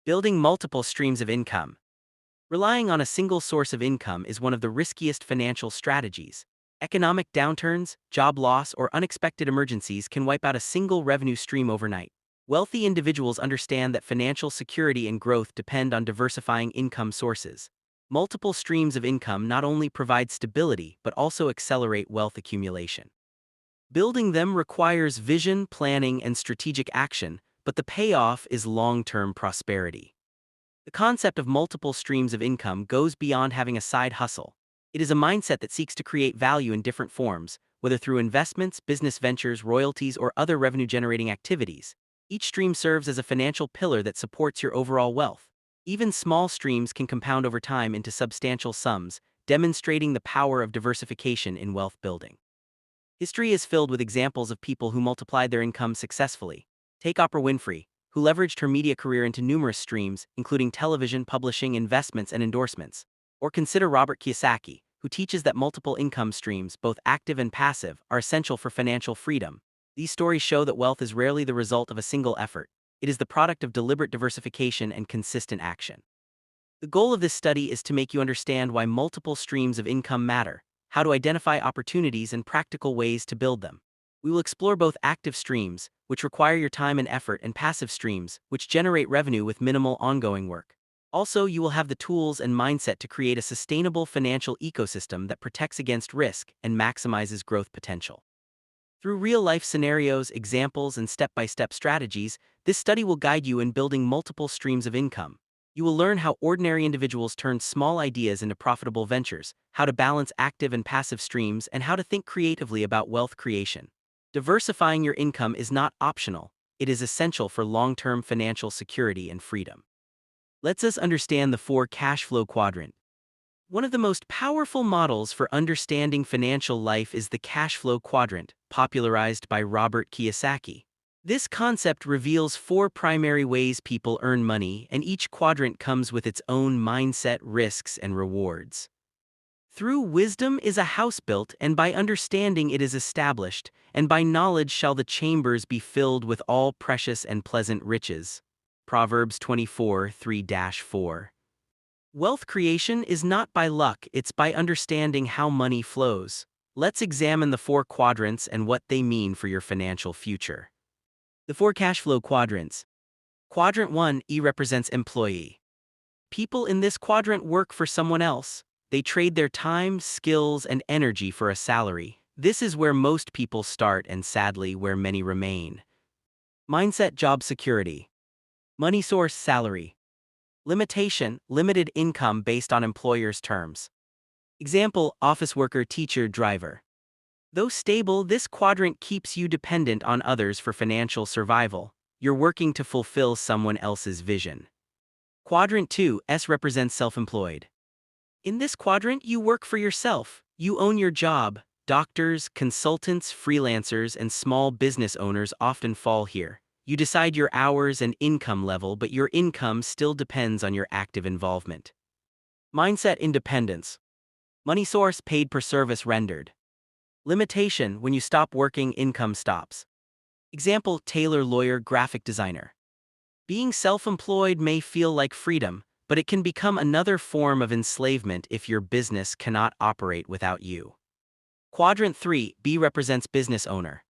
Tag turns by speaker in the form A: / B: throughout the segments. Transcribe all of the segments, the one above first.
A: Building multiple streams of income. Relying on a single source of income is one of the riskiest financial strategies. Economic downturns, job loss, or unexpected emergencies can wipe out a single revenue stream overnight. Wealthy individuals understand that financial security and growth depend on diversifying income sources. Multiple streams of income not only provide stability but also accelerate wealth accumulation. Building them requires vision, planning, and strategic action, but the payoff is long-term prosperity. The concept of multiple streams of income goes beyond having a side hustle. It is a mindset that seeks to create value in different forms, whether through investments, business ventures, royalties, or other revenue-generating activities. Each stream serves as a financial pillar that supports your overall wealth. Even small streams can compound over time into substantial sums, demonstrating the power of diversification in wealth building. History is filled with examples of people who multiplied their income successfully. Take Oprah Winfrey, who leveraged her media career into numerous streams, including television, publishing, investments, and endorsements. Or consider Robert Kiyosaki, who teaches that multiple income streams, both active and passive, are essential for financial freedom. These stories show that wealth is rarely the result of a single effort. It is the product of deliberate diversification and consistent action. The goal of this study is to make you understand why multiple streams of income matter, how to identify opportunities, and practical ways to build them. We will explore both active streams, which require your time and effort, and passive streams, which generate revenue with minimal ongoing work. Also, you will have the tools and mindset to create a sustainable financial ecosystem that protects against risk and maximizes growth potential. Through real-life scenarios, examples, and step-by-step strategies, this study will guide you in building multiple streams of income. You will learn how ordinary individuals turn small ideas into profitable ventures, how to balance active and passive streams, and how to think creatively about wealth creation. Diversifying your income is not optional, it is essential for long-term financial security and freedom. Let's us understand the 4 cash flow quadrant. One of the most powerful models for understanding financial life is the cash flow quadrant, popularized by Robert Kiyosaki. This concept reveals 4 primary ways people earn money, and each quadrant comes with its own mindset, risks, and rewards. Through wisdom is a house built, and by understanding it is established, and by knowledge shall the chambers be filled with all precious and pleasant riches. Proverbs 24:3-4. Wealth creation is not by luck, it's by understanding how money flows. Let's examine the 4 quadrants and what they mean for your financial future. The 4 cash flow quadrants. Quadrant 1, E represents employee. People in this quadrant work for someone else. They trade their time, skills, and energy for a salary. This is where most people start and sadly where many remain. Mindset, job security. Money source, salary. Limitation, limited income based on employer's terms. Example, office worker, teacher, driver. Though stable, this quadrant keeps you dependent on others for financial survival. You're working to fulfill someone else's vision. Quadrant 2, S represents self-employed. In this quadrant, you work for yourself. You own your job. Doctors, consultants, freelancers, and small business owners often fall here. You decide your hours and income level, but your income still depends on your active involvement. Mindset, independence. Money source, paid per service rendered. Limitation, when you stop working, income stops. Example, tailor, lawyer, graphic designer. Being self-employed may feel like freedom, but it can become another form of enslavement if your business cannot operate without you. Quadrant 3, B represents business owner.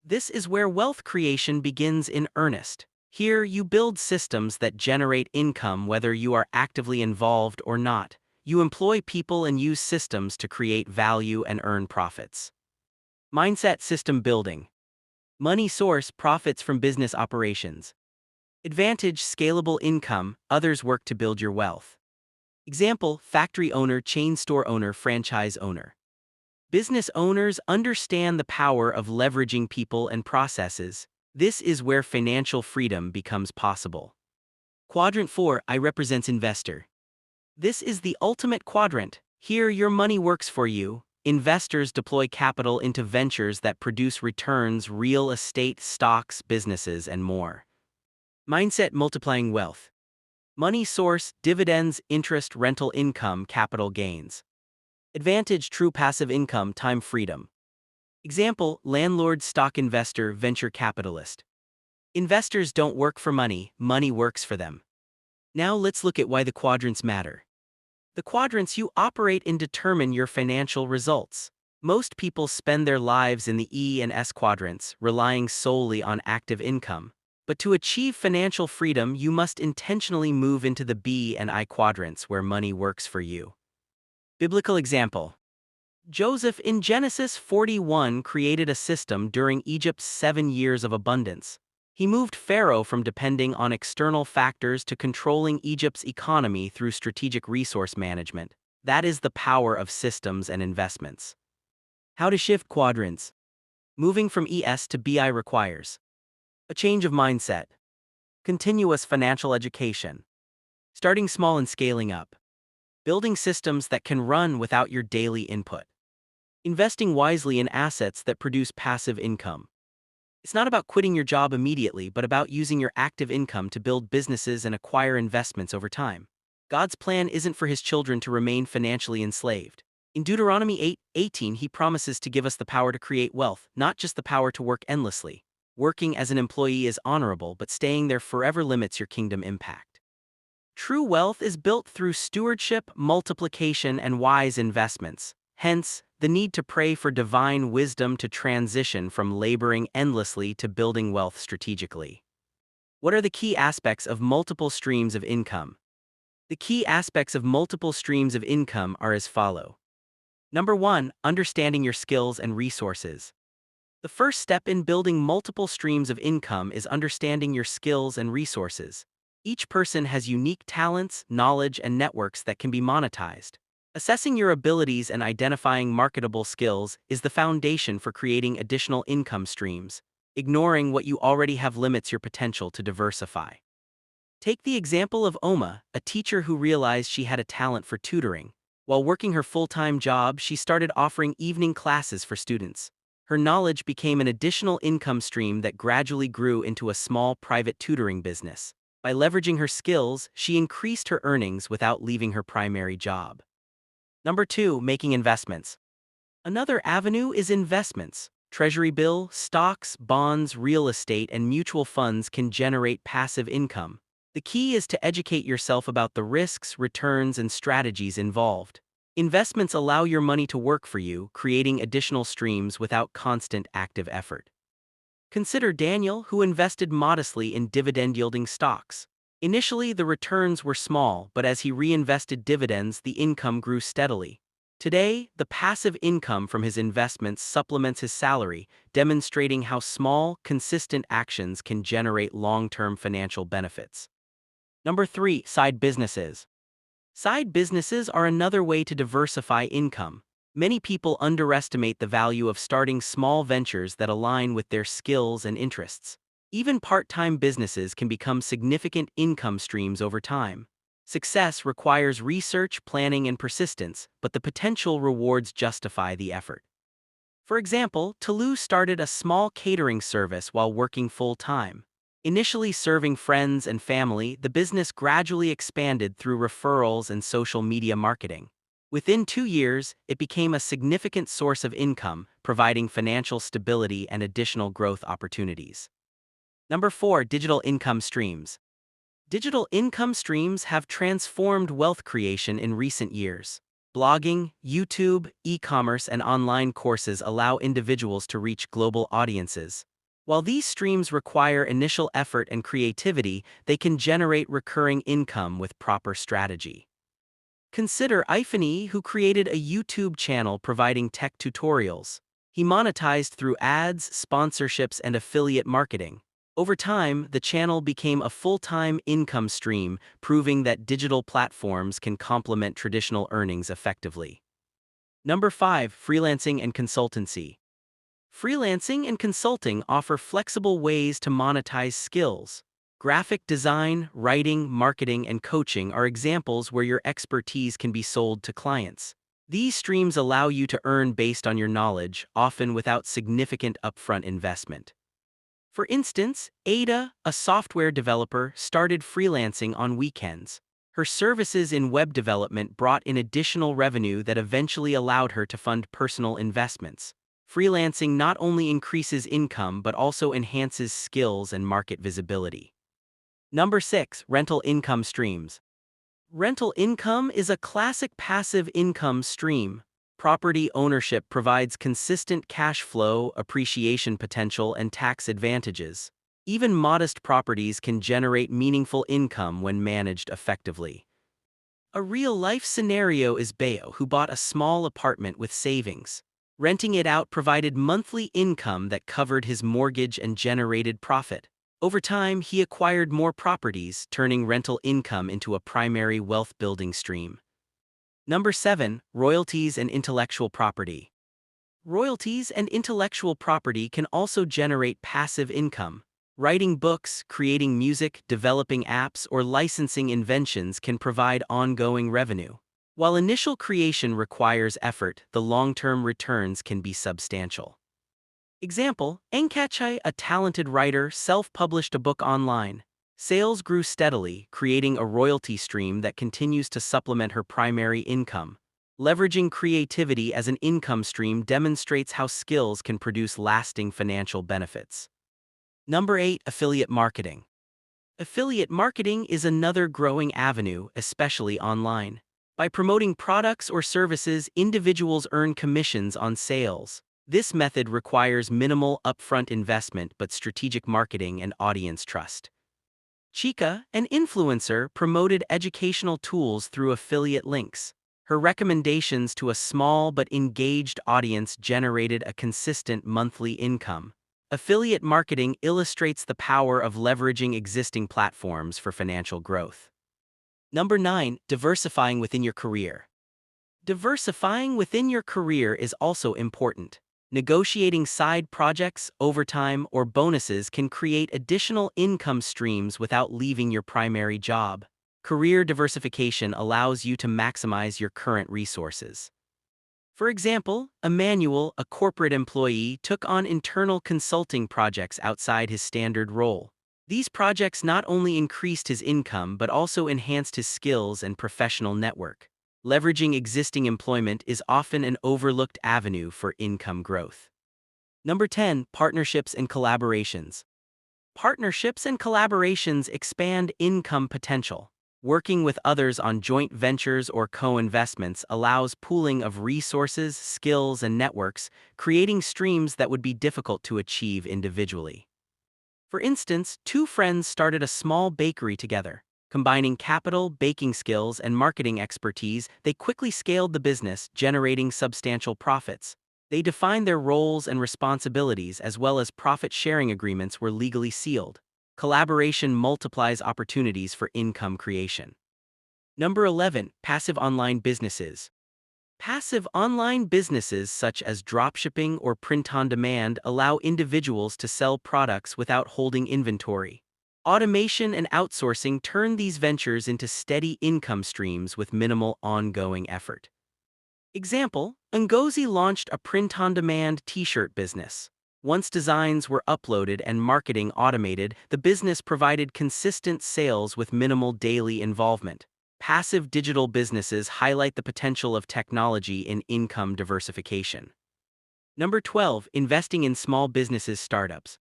A: This is where wealth creation begins in earnest. Here, you build systems that generate income whether you are actively involved or not. You employ people and use systems to create value and earn profits. Mindset, system building. Money source, profits from business operations. Advantage, scalable income, others work to build your wealth. Example, factory owner, chain store owner, franchise owner. Business owners understand the power of leveraging people and processes. This is where financial freedom becomes possible. Quadrant 4, I represents investor. This is the ultimate quadrant. Here, your money works for you. Investors deploy capital into ventures that produce returns, real estate, stocks, businesses, and more. Mindset, multiplying wealth. Money source, dividends, interest, rental income, capital gains. Advantage, true passive income, time freedom. Example, landlord, stock investor, venture capitalist. Investors don't work for money, money works for them. Now let's look at why the quadrants matter. The quadrants you operate in determine your financial results. Most people spend their lives in the E and S quadrants, relying solely on active income. But to achieve financial freedom, you must intentionally move into the B and I quadrants where money works for you. Biblical example. Joseph in Genesis 41 created a system during Egypt's 7 years of abundance. He moved Pharaoh from depending on external factors to controlling Egypt's economy through strategic resource management. That is the power of systems and investments. How to shift quadrants. Moving from ES to BI requires a change of mindset, continuous financial education, starting small and scaling up, building systems that can run without your daily input, investing wisely in assets that produce passive income. It's not about quitting your job immediately, but about using your active income to build businesses and acquire investments over time. God's plan isn't for his children to remain financially enslaved. In Deuteronomy 8:18, he promises to give us the power to create wealth, not just the power to work endlessly. Working as an employee is honorable, but staying there forever limits your kingdom impact. True wealth is built through stewardship, multiplication, and wise investments. Hence, the need to pray for divine wisdom to transition from laboring endlessly to building wealth strategically. What are the key aspects of multiple streams of income? The key aspects of multiple streams of income are as follow. Number 1, understanding your skills and resources. The first step in building multiple streams of income is understanding your skills and resources. Each person has unique talents, knowledge, and networks that can be monetized. Assessing your abilities and identifying marketable skills is the foundation for creating additional income streams. Ignoring what you already have limits your potential to diversify. Take the example of Oma, a teacher who realized she had a talent for tutoring. While working her full-time job, she started offering evening classes for students. Her knowledge became an additional income stream that gradually grew into a small private tutoring business. By leveraging her skills, she increased her earnings without leaving her primary job. Number 2, making investments. Another avenue is investments. Treasury bill, stocks, bonds, real estate, and mutual funds can generate passive income. The key is to educate yourself about the risks, returns, and strategies involved. Investments allow your money to work for you, creating additional streams without constant active effort. Consider Daniel, who invested modestly in dividend-yielding stocks. Initially, the returns were small, but as he reinvested dividends, the income grew steadily. Today, the passive income from his investments supplements his salary, demonstrating how small, consistent actions can generate long-term financial benefits. Number 3, side businesses. Side businesses are another way to diversify income. Many people underestimate the value of starting small ventures that align with their skills and interests. Even part-time businesses can become significant income streams over time. Success requires research, planning, and persistence, but the potential rewards justify the effort. For example, Toulouse started a small catering service while working full-time. Initially serving friends and family, the business gradually expanded through referrals and social media marketing. Within 2 years, it became a significant source of income, providing financial stability and additional growth opportunities. Number 4, digital income streams. Digital income streams have transformed wealth creation in recent years. Blogging, YouTube, e-commerce, and online courses allow individuals to reach global audiences. While these streams require initial effort and creativity, they can generate recurring income with proper strategy. Consider Ifany, who created a YouTube channel providing tech tutorials. He monetized through ads, sponsorships, and affiliate marketing. Over time, the channel became a full-time income stream, proving that digital platforms can complement traditional earnings effectively. Number 5, freelancing and consultancy. Freelancing and consulting offer flexible ways to monetize skills. Graphic design, writing, marketing, and coaching are examples where your expertise can be sold to clients. These streams allow you to earn based on your knowledge, often without significant upfront investment. For instance, Ada, a software developer, started freelancing on weekends. Her services in web development brought in additional revenue that eventually allowed her to fund personal investments. Freelancing not only increases income but also enhances skills and market visibility. Number 6. Rental income streams. Rental income is a classic passive income stream. Property ownership provides consistent cash flow, appreciation potential, and tax advantages. Even modest properties can generate meaningful income when managed effectively. A real-life scenario is Bayo, who bought a small apartment with savings. Renting it out provided monthly income that covered his mortgage and generated profit. Over time, he acquired more properties, turning rental income into a primary wealth-building stream. Number 7. Royalties and intellectual property. Royalties and intellectual property can also generate passive income. Writing books, creating music, developing apps, or licensing inventions can provide ongoing revenue. While initial creation requires effort, the long-term returns can be substantial. Example, Enkachai, a talented writer, self-published a book online. Sales grew steadily, creating a royalty stream that continues to supplement her primary income. Leveraging creativity as an income stream demonstrates how skills can produce lasting financial benefits. Number 8. Affiliate marketing. Affiliate marketing is another growing avenue, especially online. By promoting products or services, individuals earn commissions on sales. This method requires minimal upfront investment but strategic marketing and audience trust. Chica, an influencer, promoted educational tools through affiliate links. Her recommendations to a small but engaged audience generated a consistent monthly income. Affiliate marketing illustrates the power of leveraging existing platforms for financial growth. Number 9. Diversifying within your career. Diversifying within your career is also important. Negotiating side projects, overtime, or bonuses can create additional income streams without leaving your primary job. Career diversification allows you to maximize your current resources. For example, Emmanuel, a corporate employee, took on internal consulting projects outside his standard role. These projects not only increased his income but also enhanced his skills and professional network. Leveraging existing employment is often an overlooked avenue for income growth. Number 10. Partnerships and collaborations. Partnerships and collaborations expand income potential. Working with others on joint ventures or co-investments allows pooling of resources, skills, and networks, creating streams that would be difficult to achieve individually. For instance, two friends started a small bakery together. Combining capital, baking skills, and marketing expertise, they quickly scaled the business, generating substantial profits. They defined their roles and responsibilities as well as profit-sharing agreements were legally sealed. Collaboration multiplies opportunities for income creation. Number 11. Passive online businesses. Passive online businesses such as dropshipping or print-on-demand allow individuals to sell products without holding inventory. Automation and outsourcing turn these ventures into steady income streams with minimal ongoing effort. Example, Ngozi launched a print-on-demand t-shirt business. Once designs were uploaded and marketing automated, the business provided consistent sales with minimal daily involvement. Passive digital businesses highlight the potential of technology in income diversification. Number 12. Investing in small businesses startups.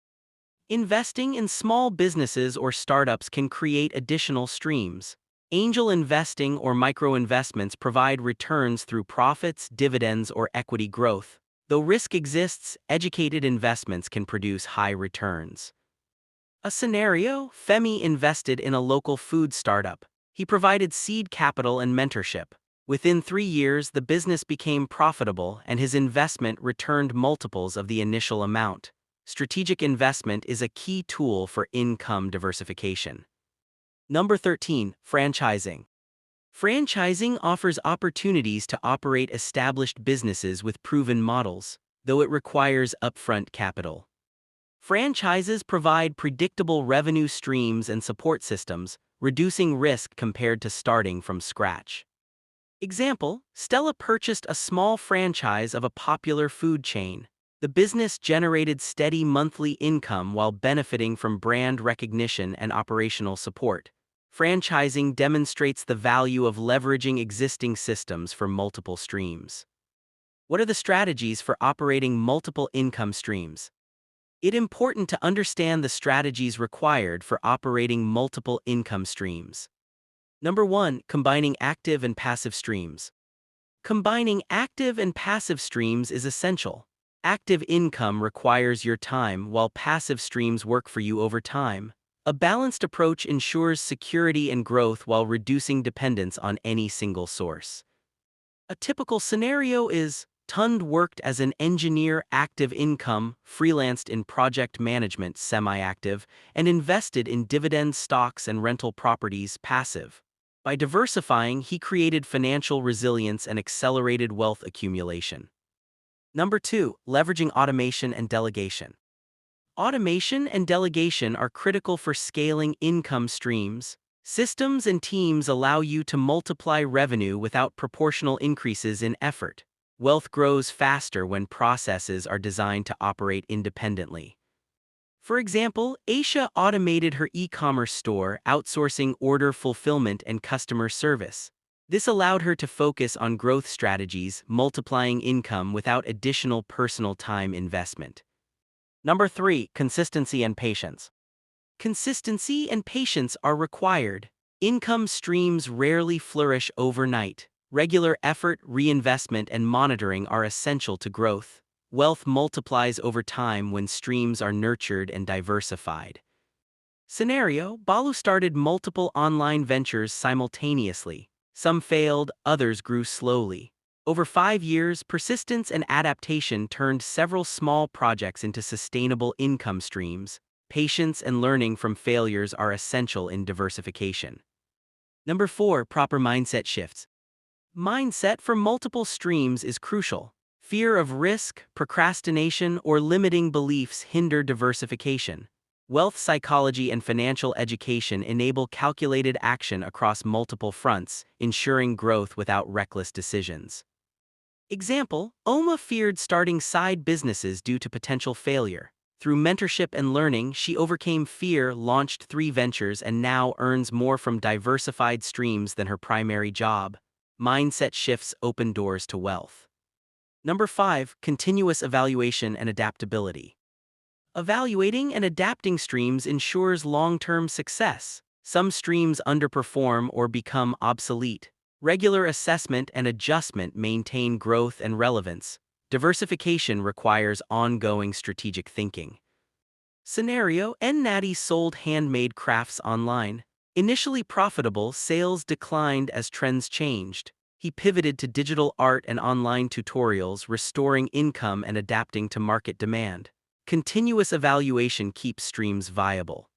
A: Investing in small businesses or startups can create additional streams. Angel investing or micro-investments provide returns through profits, dividends, or equity growth. Though risk exists, educated investments can produce high returns. A scenario: Femi invested in a local food startup. He provided seed capital and mentorship. Within 3 years, the business became profitable and his investment returned multiples of the initial amount. Strategic investment is a key tool for income diversification. Number 13. Franchising. Franchising offers opportunities to operate established businesses with proven models, though it requires upfront capital. Franchises provide predictable revenue streams and support systems, reducing risk compared to starting from scratch. Example, Stella purchased a small franchise of a popular food chain. The business generated steady monthly income while benefiting from brand recognition and operational support. Franchising demonstrates the value of leveraging existing systems for multiple streams. What are the strategies for operating multiple income streams? It's important to understand the strategies required for operating multiple income streams. Number 1. Combining active and passive streams. Combining active and passive streams is essential. Active income requires your time while passive streams work for you over time. A balanced approach ensures security and growth while reducing dependence on any single source. A typical scenario is Tund worked as an engineer, active income, freelanced in project management, semi-active, and invested in dividend stocks and rental properties, passive. By diversifying, he created financial resilience and accelerated wealth accumulation. Number 2. Leveraging automation and delegation. Automation and delegation are critical for scaling income streams. Systems and teams allow you to multiply revenue without proportional increases in effort. Wealth grows faster when processes are designed to operate independently. For example, Aisha automated her e-commerce store, outsourcing order fulfillment and customer service. This allowed her to focus on growth strategies, multiplying income without additional personal time investment. Number 3. Consistency and patience. Consistency and patience are required. Income streams rarely flourish overnight. Regular effort, reinvestment, and monitoring are essential to growth. Wealth multiplies over time when streams are nurtured and diversified. Scenario: Balu started multiple online ventures simultaneously. Some failed, others grew slowly. Over 5 years, persistence and adaptation turned several small projects into sustainable income streams. Patience and learning from failures are essential in diversification. Number 4. Proper mindset shifts. Mindset for multiple streams is crucial. Fear of risk, procrastination, or limiting beliefs hinder diversification. Wealth psychology and financial education enable calculated action across multiple fronts, ensuring growth without reckless decisions. Example: Oma feared starting side businesses due to potential failure. Through mentorship and learning, she overcame fear, launched 3 ventures, and now earns more from diversified streams than her primary job. Mindset shifts open doors to wealth. Number 5. Continuous evaluation and adaptability. Evaluating and adapting streams ensures long-term success. Some streams underperform or become obsolete. Regular assessment and adjustment maintain growth and relevance. Diversification requires ongoing strategic thinking. Scenario: Nnadi sold handmade crafts online. Initially profitable, sales declined as trends changed. He pivoted to digital art and online tutorials, restoring income and adapting to market demand. Continuous evaluation keeps streams viable.